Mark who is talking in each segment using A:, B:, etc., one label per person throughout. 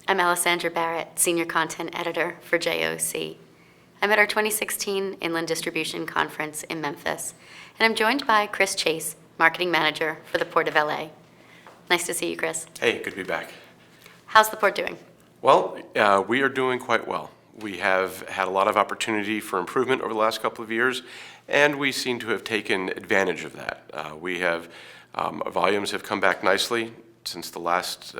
A: I'm Alessandra Barrett, Senior Content Editor for JOC. I'm at our 2016 Inland Distribution Conference in Memphis, and I'm joined by Chris Chase, Marketing Manager for the Port of LA. Nice to see you, Chris.
B: Hey, good to be back.
A: How's the port doing?
B: Well, we are doing quite well. We have had a lot of opportunity for improvement over the last couple of years, and we seem to have taken advantage of that. Volumes have come back nicely since the last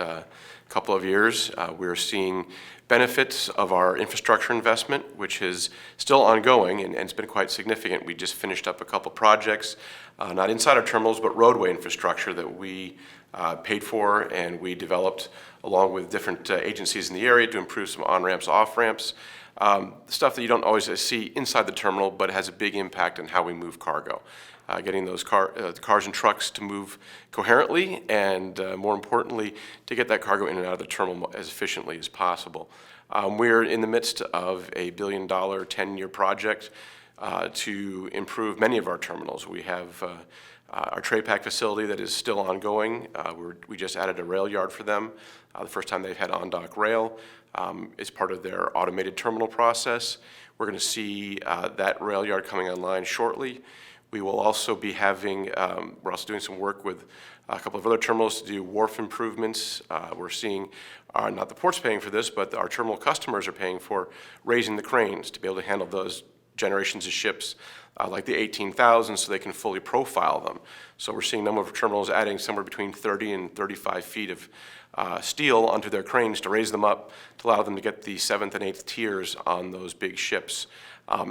B: couple of years. We're seeing benefits of our infrastructure investment, which is still ongoing and it's been quite significant. We just finished up a couple projects, not inside our terminals, but roadway infrastructure that we paid for and we developed along with different agencies in the area to improve some on-ramps, off-ramps, stuff that you don't always see inside the terminal, but has a big impact on how we move cargo. Getting those cars and trucks to move coherently and, more importantly, to get that cargo in and out of the terminal as efficiently as possible. We're in the midst of a $1 billion 10-year project to improve many of our terminals. We have our tray pack facility that is still ongoing. We just added a rail yard for them. The first time they've had on-dock rail is part of their automated terminal process. We're going to see that rail yard coming online shortly. We will also be having, we're also doing some work with a couple of other terminals to do wharf improvements. We're seeing, not the port's paying for this, but our terminal customers are paying for raising the cranes to be able to handle those generations of ships like the 18,000 so they can fully profile them. So we're seeing a number of terminals adding somewhere between 30 and 35 feet of steel onto their cranes to raise them up to allow them to get the 7th and 8th tiers on those big ships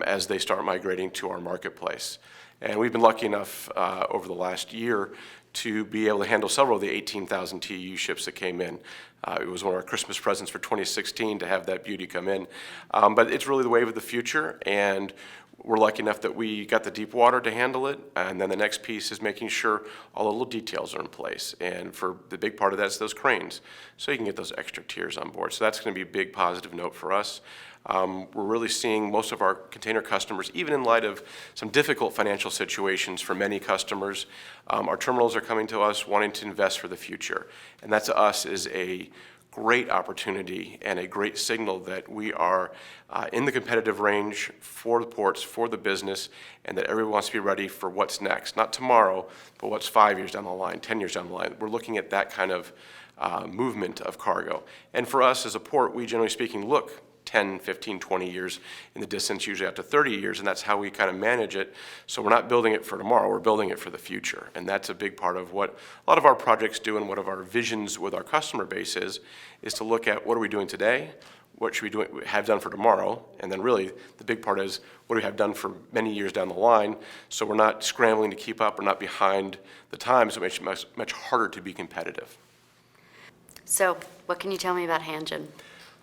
B: as they start migrating to our marketplace. And we've been lucky enough over the last year to be able to handle several of the 18,000 TEU ships that came in. It was one of our Christmas presents for 2016 to have that beauty come in. But it's really the wave of the future, and we're lucky enough that we got the deep water to handle it, and then the next piece is making sure all the little details are in place. And for the big part of that is those cranes, so you can get those extra tiers on board. So that's going to be a big positive note for us. We're really seeing most of our container customers, even in light of some difficult financial situations for many customers, our terminals are coming to us wanting to invest for the future. And that to us is a great opportunity and a great signal that we are in the competitive range for the ports, for the business, and that everyone wants to be ready for what's next. Not tomorrow, but what's 5 years down the line, 10 years down the line. We're looking at that kind of movement of cargo. And for us as a port, we generally speaking look 10, 15, 20 years in the distance, usually up to 30 years, and that's how we kind of manage it. So we're not building it for tomorrow, we're building it for the future. And that's a big part of what a lot of our projects do and what of our visions with our customer base is to look at what are we doing today, what should we have done for tomorrow, and then really the big part is what do we have done for many years down the line, so we're not scrambling to keep up, we're not behind the times, so it makes it much harder to be competitive.
A: So, what can you tell me about Hanjin?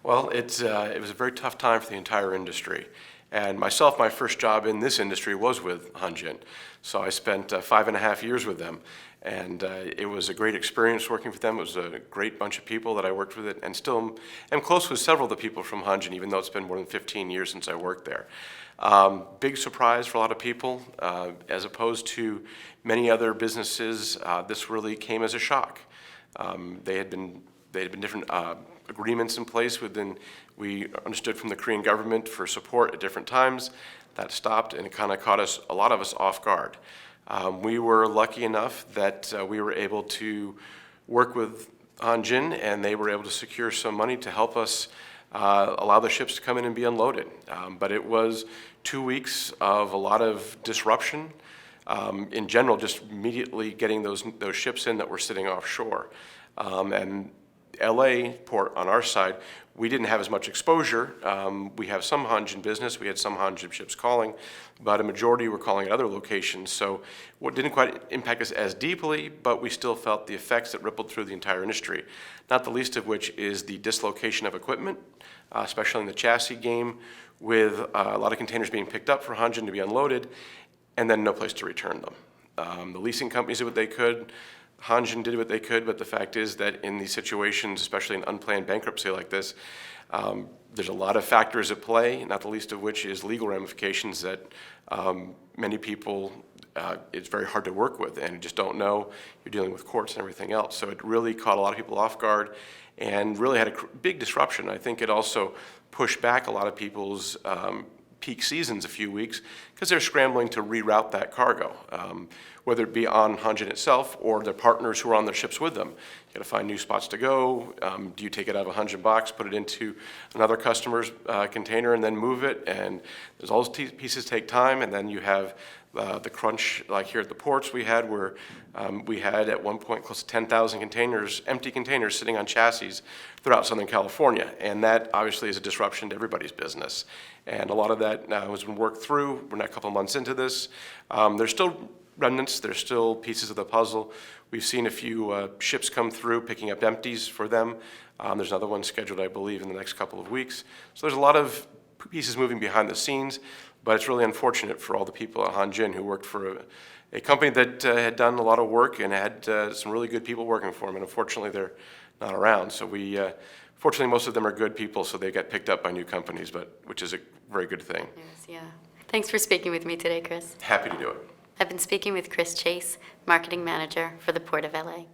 B: Well, it was a very tough time for the entire industry. And myself, my first job in this industry was with Hanjin. So I spent 5.5 years with them. And it was a great experience working with them. It was a great bunch of people that I worked with, and still am close with several of the people from Hanjin, even though it's been more than 15 years since I worked there. Big surprise for a lot of people. As opposed to many other businesses, this really came as a shock. They had been different agreements in place we understood from the Korean government for support at different times. That stopped, and it kind of caught a lot of us off guard. We were lucky enough that we were able to work with Hanjin, and they were able to secure some money to help us allow the ships to come in and be unloaded. But it was 2 weeks of a lot of disruption. In general, just immediately getting those ships in that were sitting offshore. And LA port on our side, we didn't have as much exposure. We have some Hanjin business, we had some Hanjin ships calling, but a majority were calling at other locations. So what didn't quite impact us as deeply, but we still felt the effects that rippled through the entire industry. Not the least of which is the dislocation of equipment, especially in the chassis game, with a lot of containers being picked up for Hanjin to be unloaded, and then no place to return them. The leasing companies did what they could. Hanjin did what they could, but the fact is that in these situations, especially in unplanned bankruptcy like this, there's a lot of factors at play, not the least of which is legal ramifications that many people, it's very hard to work with, and you just don't know. You're dealing with courts and everything else. So it really caught a lot of people off guard, and really had a big disruption. I think it also pushed back a lot of people's peak seasons a few weeks because they're scrambling to reroute that cargo, whether it be on Hanjin itself or their partners who are on their ships with them. You got to find new spots to go. Do you take it out of a Hanjin box, put it into another customer's container, and then move it? And there's all those pieces take time, and then you have the crunch, like here at the ports we had, where we had at one point close to 10,000 containers, empty containers sitting on chassis throughout Southern California. And that obviously is a disruption to everybody's business. And a lot of that has been worked through. We're now a couple of months into this. There's still remnants, there's still pieces of the puzzle. We've seen a few ships come through picking up empties for them. There's another one scheduled, I believe, in the next couple of weeks. So there's a lot of pieces moving behind the scenes. But it's really unfortunate for all the people at Hanjin who worked for a company that had done a lot of work and had some really good people working for them. And unfortunately, they're not around. So fortunately, most of them are good people, so they get picked up by new companies, which is a very good thing.
A: Yes, yeah. Thanks for speaking with me today, Chris.
B: Happy to do it.
A: I've been speaking with Chris Chase, Marketing Manager for the Port of LA.